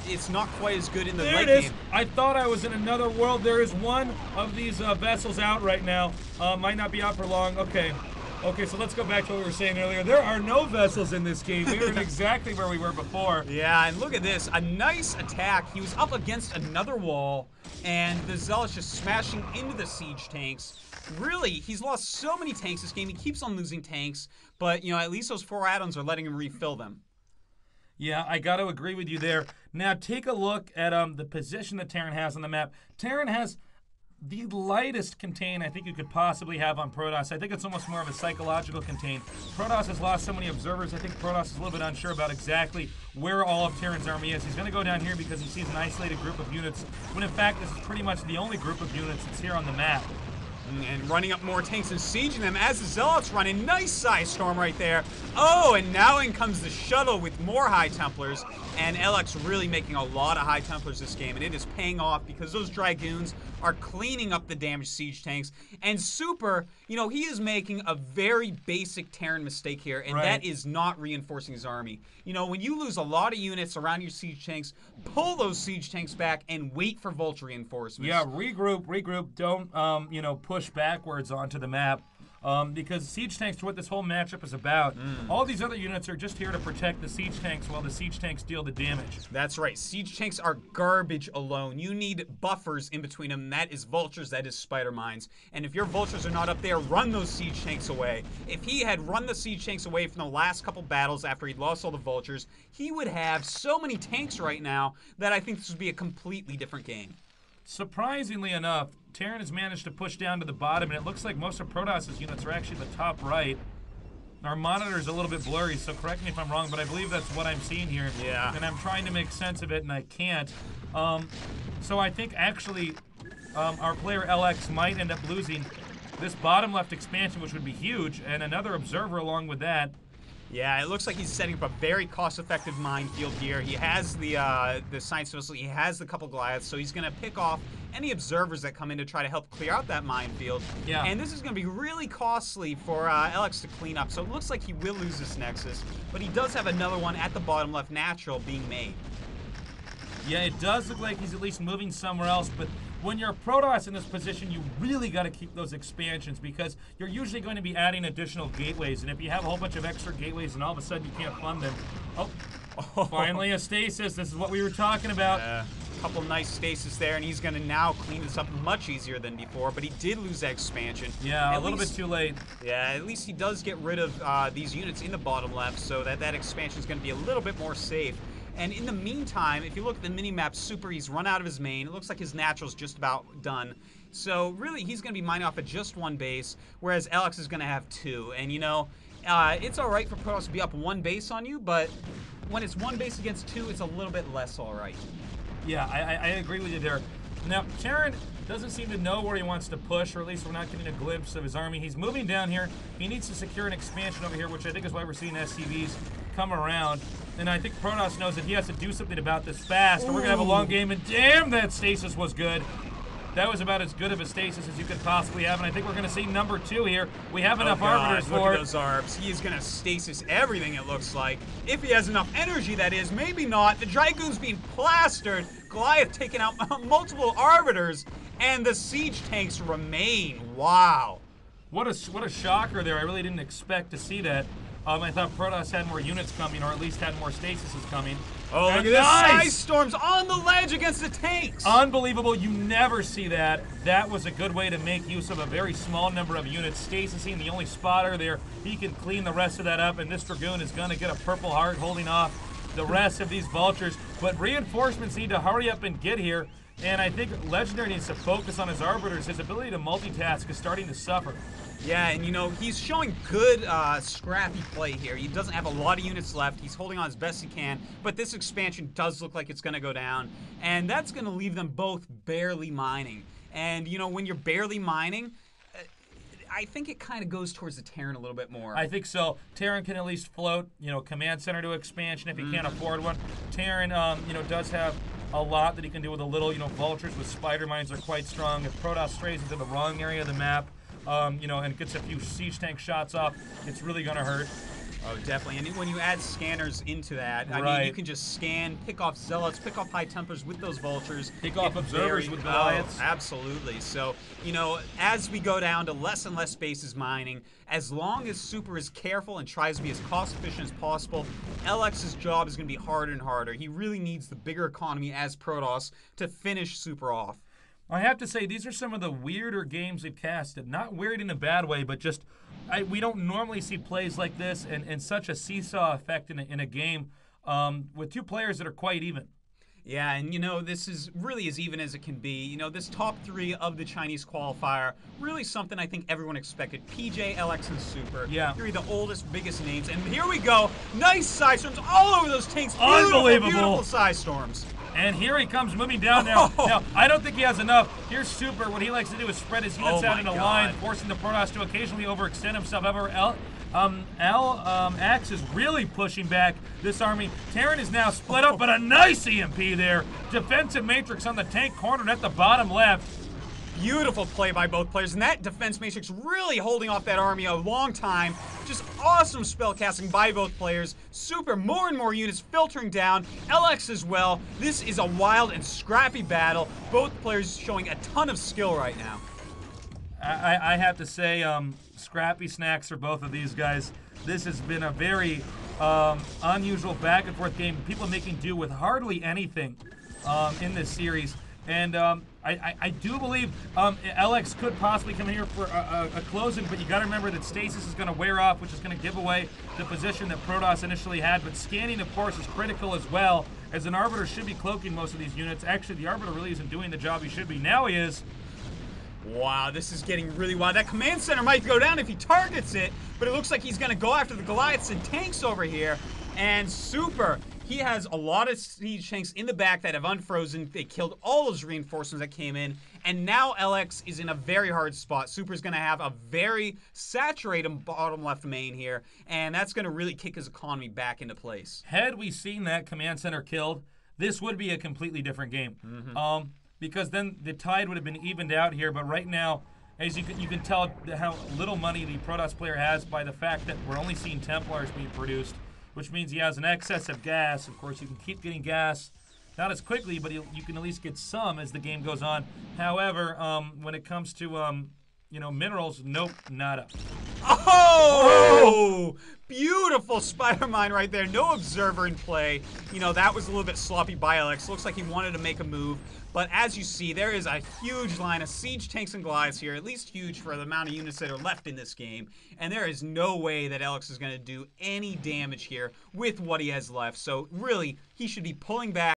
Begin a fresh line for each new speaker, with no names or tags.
It's not quite as good in the
There
late
it is.
game.
I thought I was in another world. There is one of these vessels out right now. Might not be out for long. Okay. Okay, so let's go back to what we were saying earlier. There are no vessels in this game. We are in exactly where we were before.
Yeah, and look at this. A nice attack. He was up against another wall, and the Zealot's just smashing into the siege tanks. Really, he's lost so many tanks this game. He keeps on losing tanks, but, you know, at least those 4 add-ons are letting him refill them.
Yeah, I got to agree with you there. Now, take a look at the position that Terran has on the map. Terran has the lightest contain I think you could possibly have on Protoss. I think it's almost more of a psychological contain. Protoss has lost so many observers. I think Protoss is a little bit unsure about exactly where all of Terran's army is. He's going to go down here because he sees an isolated group of units, when in fact this is pretty much the only group of units that's here on the map.
And running up more tanks and sieging them as the Zealots run in. Nice size storm right there. Oh, and now in comes the shuttle with more High Templars. And LX really making a lot of High Templars this game. And it is paying off because those Dragoons are cleaning up the damaged siege tanks. And Super, you know, he is making a very basic Terran mistake here. And that is not reinforcing his army. You know, when you lose a lot of units around your siege tanks, pull those siege tanks back and wait for Vulture reinforcements.
Yeah, regroup. Don't, you know, push backwards onto the map. Because siege tanks are what this whole matchup is about. All these other units are just here to protect the siege tanks while the siege tanks deal the damage.
That's right. Siege tanks are garbage alone. You need buffers in between them. That is vultures, that is spider mines. And if your vultures are not up there, run those siege tanks away. If he had run the siege tanks away from the last couple battles after he'd lost all the vultures, he would have so many tanks right now that I think this would be a completely different game.
Surprisingly enough, Terran has managed to push down to the bottom, and it looks like most of Protoss's units are actually the top right. Our monitor is a little bit blurry, so correct me if I'm wrong, but I believe that's what I'm seeing here.
Yeah.
And I'm trying to make sense of it, and I can't. So I think actually our player LX might end up losing this bottom left expansion, which would be huge, and another observer along with that.
Yeah, it looks like he's setting up a very cost-effective minefield here. He has the science missile, he has the couple Goliaths, so he's going to pick off any observers that come in to try to help clear out that minefield.
Yeah.
And this is going to be really costly for LX to clean up, so it looks like he will lose this Nexus, but he does have another one at the bottom left natural being made.
Yeah, it does look like he's at least moving somewhere else, but when you're Protoss in this position, you really got to keep those expansions because you're usually going to be adding additional gateways, and if you have a whole bunch of extra gateways and all of a sudden you can't fund them, finally a stasis. This is what we were talking about.
A couple nice stasis there, and he's going to now clean this up much easier than before, but he did lose that expansion.
Yeah, a little bit too late.
Yeah, at least he does get rid of these units in the bottom left, so that expansion is going to be a little bit more safe. And in the meantime, if you look at the mini-map, Super, he's run out of his main. It looks like his natural's just about done. So really, he's going to be mining off of just one base, whereas Alex is going to have 2. And you know, it's all right for Protoss to be up 1 base on you, but when it's 1 base against 2, it's a little bit less all right.
Yeah, I agree with you there. Now, Cheonan doesn't seem to know where he wants to push, or at least we're not getting a glimpse of his army. He's moving down here. He needs to secure an expansion over here, which I think is why we're seeing SCVs come around. And I think Protoss knows that he has to do something about this fast, or we're going to have a long game. And damn, that stasis was good. That was about as good of a stasis as you could possibly have, and I think we're going to see number 2 here. We have enough arbiters for it.
Look at those arbs. He is going to stasis everything, it looks like. If he has enough energy, that is. Maybe not. The Dragoon's being plastered. Goliath taking out multiple arbiters, and the siege tanks remain. Wow.
What a shocker there. I really didn't expect to see that. I thought Protoss had more units coming, or at least had more stasises coming.
Oh, look at this. Ice storms on the ledge against the tanks.
Unbelievable. You never see that. That was a good way to make use of a very small number of units. Stasising the only spotter there. He can clean the rest of that up, and this Dragoon is going to get a purple heart holding off the rest of these vultures. But reinforcements need to hurry up and get here, and I think Legendary needs to focus on his arbiters. His ability to multitask is starting to suffer.
Yeah, and you know, he's showing good scrappy play here. He doesn't have a lot of units left. He's holding on as best he can, but this expansion does look like it's going to go down, and that's going to leave them both barely mining. And, you know, when you're barely mining, I think it kind of goes towards the Terran a little bit more.
I think so. Terran can at least float, you know, command center to expansion if he can't afford one. Terran, you know, does have a lot that he can do with a little. You know, vultures with spider mines are quite strong. If Protoss strays into the wrong area of the map, you know, and gets a few siege tank shots off, it's really going to hurt.
Oh, definitely. And when you add scanners into that, I mean,
Right.
you can just scan, pick off Zealots, pick off High Templars with those Vultures.
Pick off
Get
Observers with Goliaths.
Oh, absolutely. So, you know, as we go down to less and less bases mining, as long as Super is careful and tries to be as cost efficient as possible, LX's job is going to be harder and harder. He really needs the bigger economy as Protoss to finish Super off.
I have to say, these are some of the weirder games we've casted. Not weird in a bad way, but just we don't normally see plays like this and such a seesaw effect in a game with two players that are quite even.
Yeah, and you know, this is really as even as it can be. You know, this top 3 of the Chinese qualifier, really something I think everyone expected. PJ, LX, and Super.
Yeah.
3 of the oldest, biggest names. And here we go. Nice side storms all over those tanks.
Unbelievable.
Beautiful side storms.
And here he comes moving down now. Now, I don't think he has enough. Here's Super. What he likes to do is spread his units out in a line, forcing the Protoss to occasionally overextend himself. However, Axe is really pushing back this army. Terran is now split up, but a nice EMP there. Defensive matrix on the tank cornered at the bottom left.
Beautiful play by both players, and that defense matrix really holding off that army a long time. Just awesome spell casting by both players. Super, more and more units filtering down. LX as well. This is a wild and scrappy battle. Both players showing a ton of skill right now.
I have to say, scrappy snacks for both of these guys. This has been a very unusual back and forth game. People making do with hardly anything in this series. And I do believe LX could possibly come here for a closing, but you got to remember that Stasis is going to wear off, which is going to give away the position that Protoss initially had. But scanning, of course, is critical as well, as an Arbiter should be cloaking most of these units. Actually, the Arbiter really isn't doing the job he should be. Now he is.
Wow, this is getting really wild. That command center might go down if he targets it, but it looks like he's going to go after the Goliaths and tanks over here. And Super, he has a lot of siege tanks in the back that have unfrozen. They killed all those reinforcements that came in. And now LX is in a very hard spot. Super's going to have a very saturated bottom left main here, and that's going to really kick his economy back into place.
Had we seen that command center killed, this would be a completely different game. Because then the tide would have been evened out here. But right now, as you can tell how little money the Protoss player has by the fact that we're only seeing Templars being produced, which means he has an excess of gas. Of course, you can keep getting gas, not as quickly, but you can at least get some as the game goes on. However, when it comes to minerals, nope, nada.
Oh! Beautiful spider mine right there. No observer in play. You know, that was a little bit sloppy by LX. Looks like he wanted to make a move. But as you see, there is a huge line of siege tanks and Goliaths here, at least huge for the amount of units that are left in this game. And there is no way that LX is going to do any damage here with what he has left. So really, he should be pulling back.